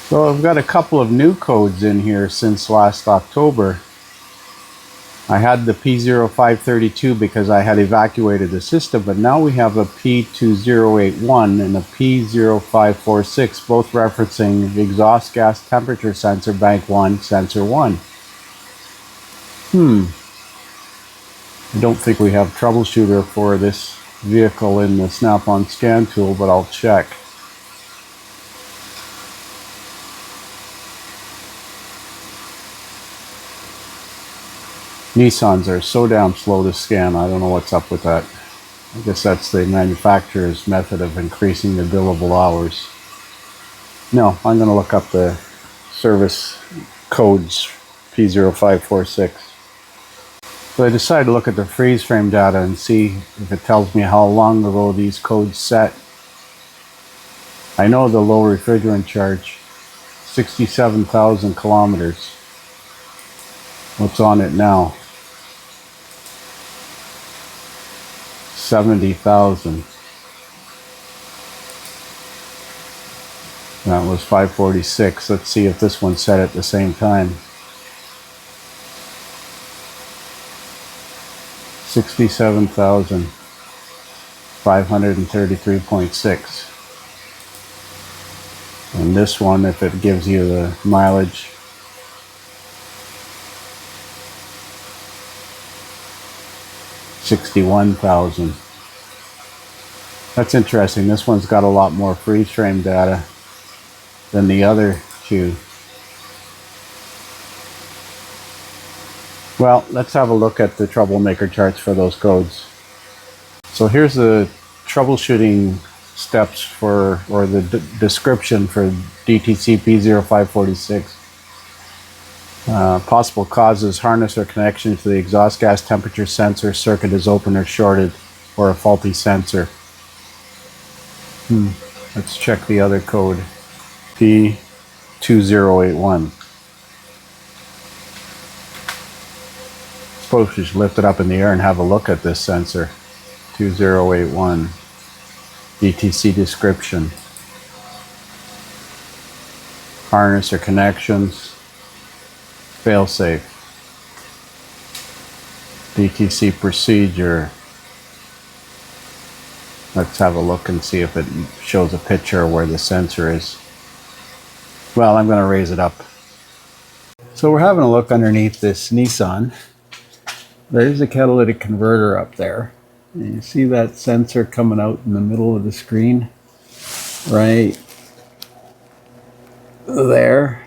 So I've got a couple of new codes in here since last October. I had the P0532 because I had evacuated the system, but now we have a P2081 and a P0546, both referencing the exhaust gas temperature sensor bank 1, sensor 1. I don't think we have troubleshooter for this vehicle in the Snap-on scan tool, but I'll check. Nissans are so damn slow to scan. I don't know what's up with that. I guess that's the manufacturer's method of increasing the billable hours. No, I'm going to look up the service codes P0546. So I decided to look at the freeze frame data and see if it tells me how long ago these codes set. I know the low refrigerant charge, 67,000 kilometers. What's on it now? 70,000. That was 546. Let's see if this one's set at the same time. 67,533.6. And this one, if it gives you the mileage, 61,000. That's interesting. This one's got a lot more freeze frame data than the other two. Well, let's have a look at the troublemaker charts for those codes. So here's the troubleshooting steps for, or the description for DTC P0546. Possible causes: harness or connection to the exhaust gas temperature sensor circuit is open or shorted, or a faulty sensor. Let's check the other code, P2081. Suppose we should lift it up in the air and have a look at this sensor. 2081, DTC description. Harness or connections, failsafe. DTC procedure. Let's have a look and see if it shows a picture where the sensor is. Well, I'm going to raise it up. So we're having a look underneath this Nissan. There's a catalytic converter up there. And you see that sensor coming out in the middle of the screen? Right there.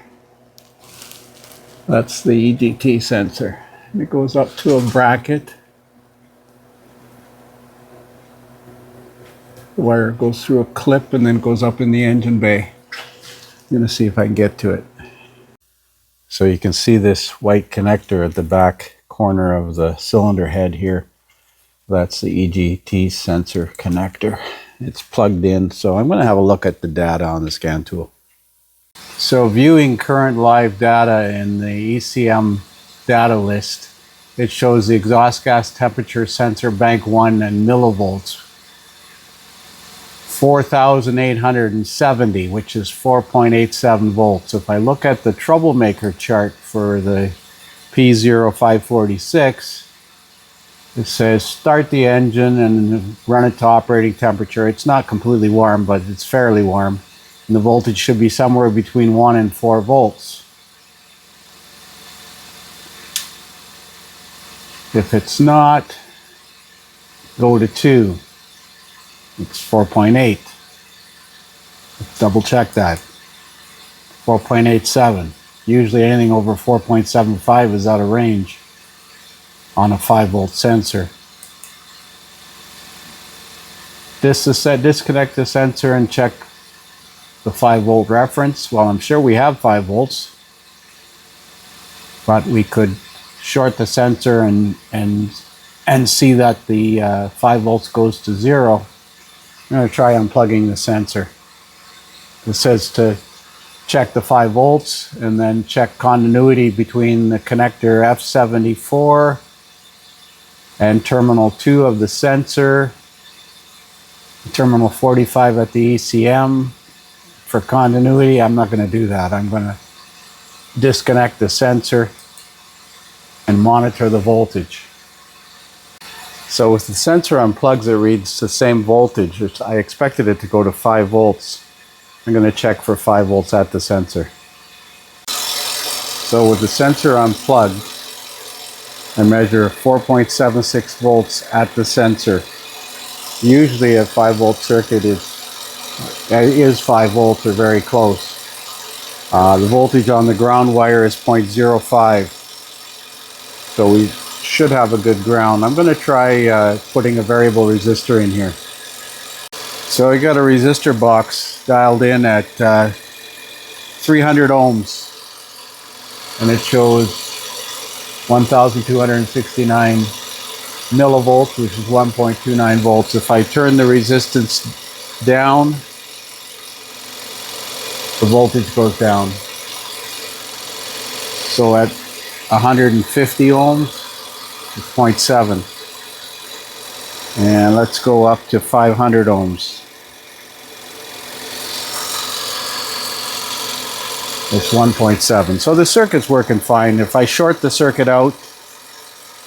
That's the EGT sensor. And it goes up to a bracket. The wire goes through a clip and then goes up in the engine bay. I'm going to see if I can get to it. So you can see this white connector at the back corner of the cylinder head here. That's the EGT sensor connector. It's plugged in, so I'm going to have a look at the data on the scan tool. So viewing current live data in the ECM data list, it shows the exhaust gas temperature sensor bank 1 and millivolts 4,870, which is 4.87 volts. If I look at the troublemaker chart for the P0546, it says start the engine and run it to operating temperature. It's not completely warm, but it's fairly warm. And the voltage should be somewhere between 1 and 4 volts. If it's not, go to 2. It's 4.8. Let's double check that. 4.87. Usually anything over 4.75 is out of range on a 5-volt sensor. Disconnect the sensor and check the 5-volt reference. Well, I'm sure we have 5 volts, but we could short the sensor and see that the 5 volts goes to 0. I'm going to try unplugging the sensor. It says to check the 5 volts and then check continuity between the connector F74 and terminal 2 of the sensor, terminal 45 at the ECM, for continuity, I'm not going to do that. I'm going to disconnect the sensor and monitor the voltage. So with the sensor unplugged, it reads the same voltage. I expected it to go to 5 volts. I'm going to check for 5 volts at the sensor. So with the sensor unplugged, I measure 4.76 volts at the sensor. Usually a 5 volt circuit is 5 volts or very close. The voltage on the ground wire is 0.05. So we should have a good ground. I'm going to try putting a variable resistor in here. So I got a resistor box dialed in at 300 ohms. And it shows 1,269 millivolts, which is 1.29 volts. If I turn the resistance down, the voltage goes down. So at 150 ohms, it's 0.7. And let's go up to 500 ohms. It's 1.7. So the circuit's working fine. If I short the circuit out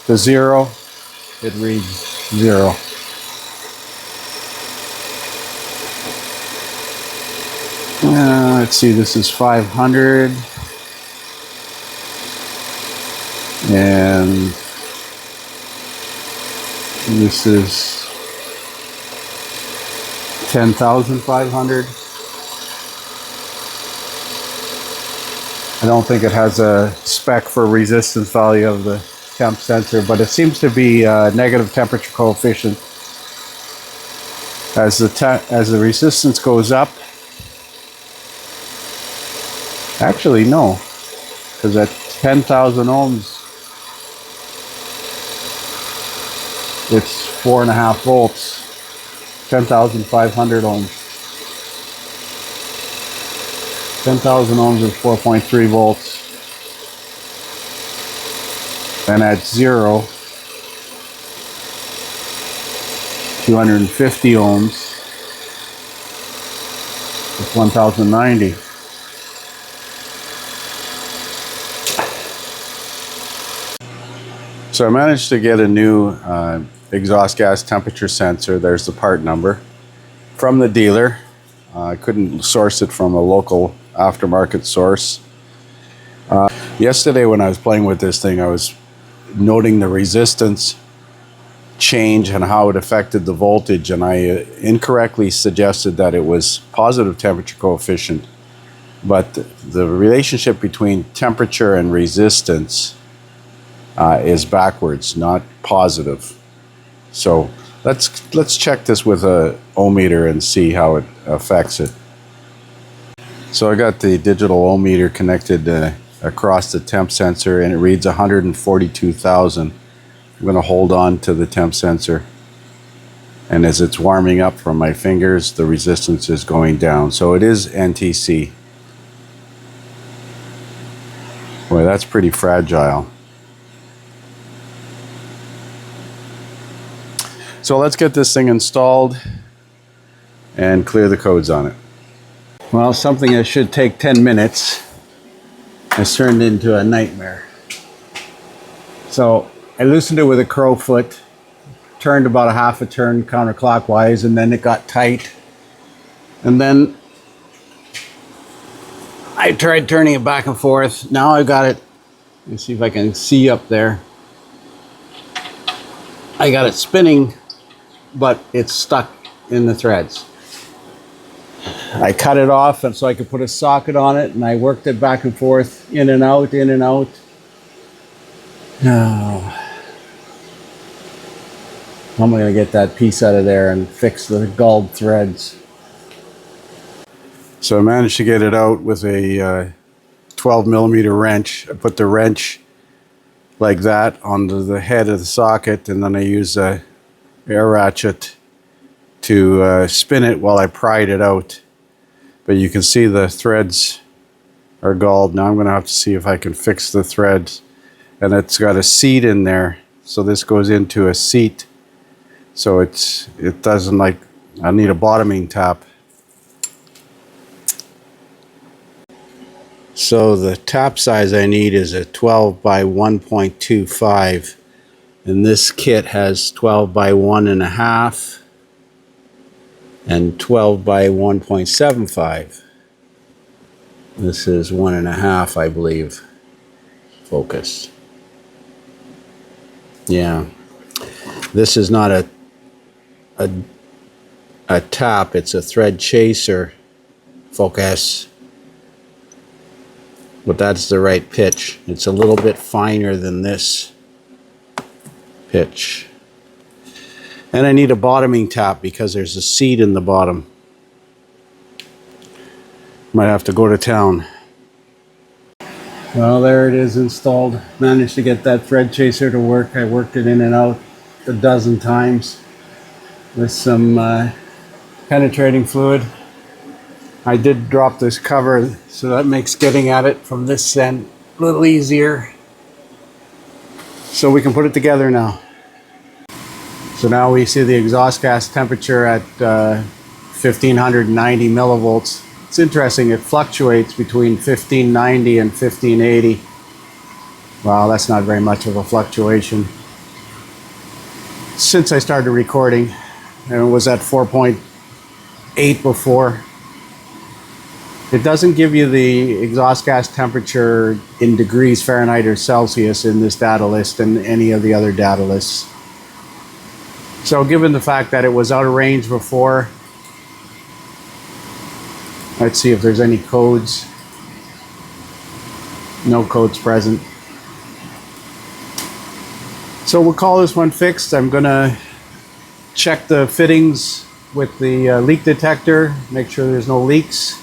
to 0, it reads 0. Let's see, this is 500. And this is 10,500. I don't think it has a spec for resistance value of the temp sensor, but it seems to be a negative temperature coefficient. As the resistance goes up, actually no, because at 10,000 ohms, it's 4.5 volts, 10,500 ohms. 10,000 ohms is 4.3 volts. And at 0, 250 ohms, it's 1,090. So I managed to get a new exhaust gas temperature sensor. There's the part number from the dealer. I couldn't source it from a local aftermarket source. Yesterday when I was playing with this thing, I was noting the resistance change and how it affected the voltage, and I incorrectly suggested that it was positive temperature coefficient, but the relationship between temperature and resistance is backwards, not positive. So let's check this with a ohm meter and see how it affects it. So I got the digital ohm meter connected across the temp sensor, and it reads 142,000. I'm going to hold on to the temp sensor, and as it's warming up from my fingers, the resistance is going down. So it is NTC. Boy, that's pretty fragile. So let's get this thing installed and clear the codes on it. Well, something that should take 10 minutes has turned into a nightmare. So I loosened it with a crow foot, turned about a half a turn counterclockwise, and then it got tight. And then I tried turning it back and forth. Now I got it. Let me see if I can see up there. I got it spinning, but it's stuck in the threads. I cut it off and so I could put a socket on it, and I worked it back and forth, in and out, in and out. Now, how am I going to get that piece out of there and fix the galled threads? So I managed to get it out with a 12 millimeter wrench. I put the wrench like that onto the head of the socket, and then I use a air ratchet to spin it while I pried it out. But you can see the threads are galled. Now I'm going to have to see if I can fix the threads. And it's got a seat in there, so this goes into a seat. So it doesn't, like, I need a bottoming tap. So the top size I need is a 12 by 1.25, and this kit has 12 by 1.5 and 12 by 1.75. This is 1.5, I believe. Focus. Yeah. This is not a tap, it's a thread chaser. Focus. But that's the right pitch. It's a little bit finer than this pitch. And I need a bottoming tap because there's a seat in the bottom. Might have to go to town. Well, there it is installed. Managed to get that thread chaser to work. I worked it in and out a dozen times with some penetrating fluid. I did drop this cover, so that makes getting at it from this end a little easier. So we can put it together now. So now we see the exhaust gas temperature at 1590 millivolts. It's interesting, it fluctuates between 1590 and 1580. Wow, that's not very much of a fluctuation. Since I started recording, and it was at 4.8 before. It doesn't give you the exhaust gas temperature in degrees Fahrenheit or Celsius in this data list and any of the other data lists. So given the fact that it was out of range before, let's see if there's any codes. No codes present. So we'll call this one fixed. I'm gonna check the fittings with the leak detector, make sure there's no leaks.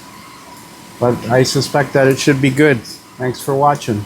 But I suspect that it should be good. Thanks for watching.